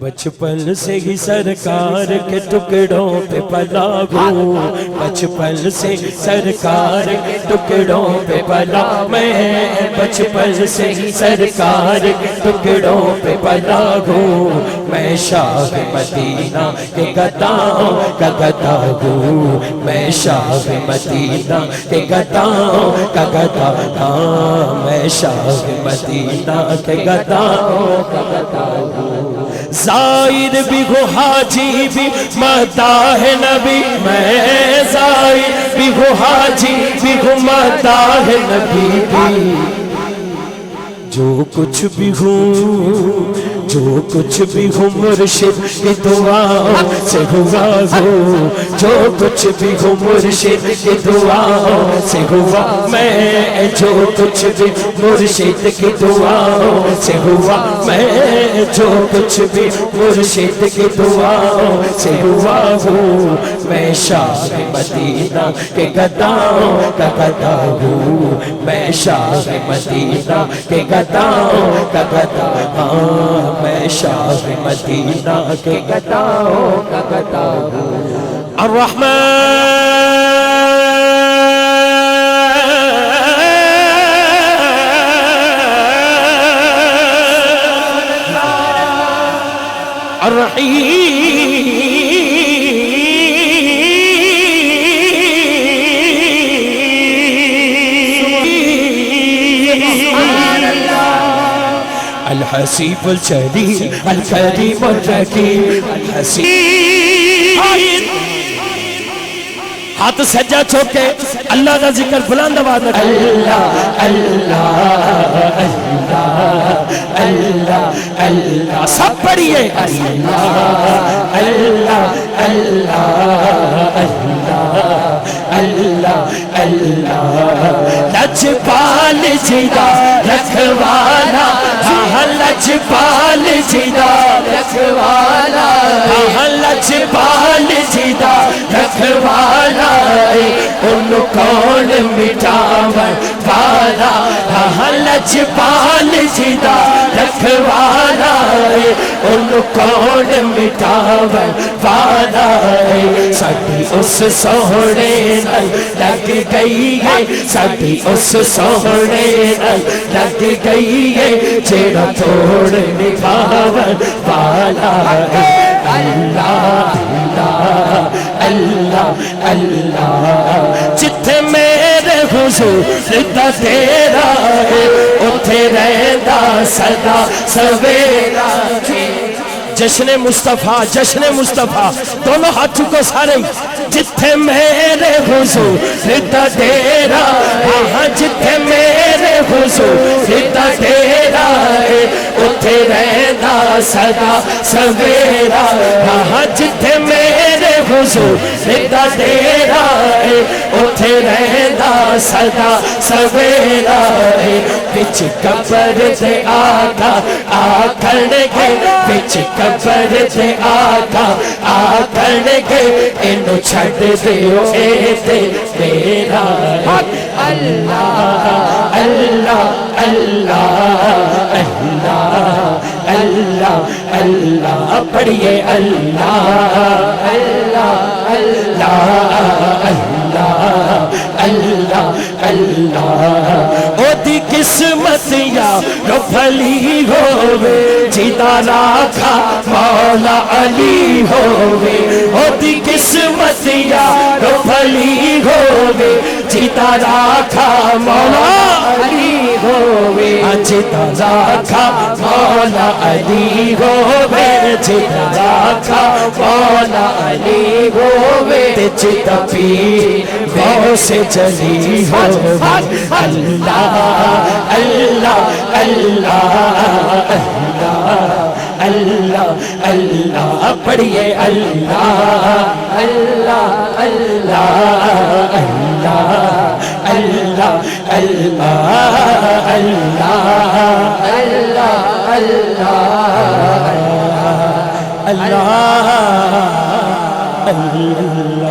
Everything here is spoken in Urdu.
بچپن سے ہی سرکار کے ٹکڑوں پہ پلا ہوں، بچپن سے سرکار کے ٹکڑوں پہ پلا میں، بچپن سے ہی سرکار کے ٹکڑوں پہ پلا ہوں، میں شاہ مدینہ کے گداؤں کا گدا ہوں، میں شاہ مدینہ کے گداؤں کا گدا ہوں، میں شاہ مدینہ کے گداؤں کا گدا ہوں۔ زائر بھی ہوں حاجی بھی مداح نبی، میں زائر بھی ہوں حاجی بھی ہوں مداح نبی بھی، جو کچھ بھی ہوں جو کچھ بھی ہوں مرشد کی دعاؤں سے ہوا ہوں، جو کچھ بھی ہوں مرشد کی دعاؤں سے ہوا میں، جو کچھ بھی مرشد کی دعاؤں سے ہوا میں، جو کچھ بھی مرشد کی دعاؤں سے ہوا ہوں، میں شاہ مدینہ کے گداؤں کا گدا ہوں، میں شاہ مدینہ کے گداؤں کا گدا ہوں، میں شاہ مدینہ کے گداؤں کا گدا ہوں۔ الرحمن الرحیم الحسیب الجلیل الکریم الرحیم الحسیب۔ ہاتھ سجا چھوکے اللہ کا ذکر بلند آواز میں اللہ اللہ اللہ اللہ اللہ، سب پڑھیے اللہ اللہ اللہ اللہ اللہ اللہ، لجپال جیدہ رکھوالا، لجپال جیدہ رکھوالا، لجپال جیدہ رکھوالا، ان کون مٹاون والا، لجپال جیدہ رکھوالا، ان کون مٹاون والا، ساڈی اس سونے نال لگ گئی ہے، ساڈی اس سونے نال لگ گئی ہے، جیڑا توڑ نبھاون والا ہے، اللہ اللہ اللہ اللہ، جتھے میرے حضور دا تیرا ہے، اتھے رہندا سدا سویرا، جشن مصطفیٰ جشن مصطفیٰ، دونوں ہاتھ چکو سارے، جتھے میرے حضور دا ڈیرا، ہاں جتھے میرے حضور دا ڈیرا ہے، اتھے رہندا سدا سویرا، ہاں جتھے میرے حضور دا ڈیرا ہے، اتھے رہندا سدا سویرا ہے، وچ قبر دے آقا آکھن گے، وچ قبر دے آقا آکھن گے، اینو چھڈ دیو اے تے میرا ہے، اللہ اللہ اللہ اللہ اللہ اللہ، پڑھیے اللہ اللہ اللہ اللہ اللہ اللہ، او دی قسمت یا رو بھلی ہووے، جیتا راکھا مولا علی ہووے، او دی قسمت یا رو بھلی ہووے، جیتا راکھا مولا علی ہووے، جیتا راکھا مولا علی ہووے، جیتا راکھا مولا علی ہووے، جیتا پیر غوث جلی ہووے، اللہ اللہ اللہ اللہ اللہ اللہ، پڑھیے اللہ اللہ اللہ اللہ اللہ اللہ اللہ اللہ اللہ اللہ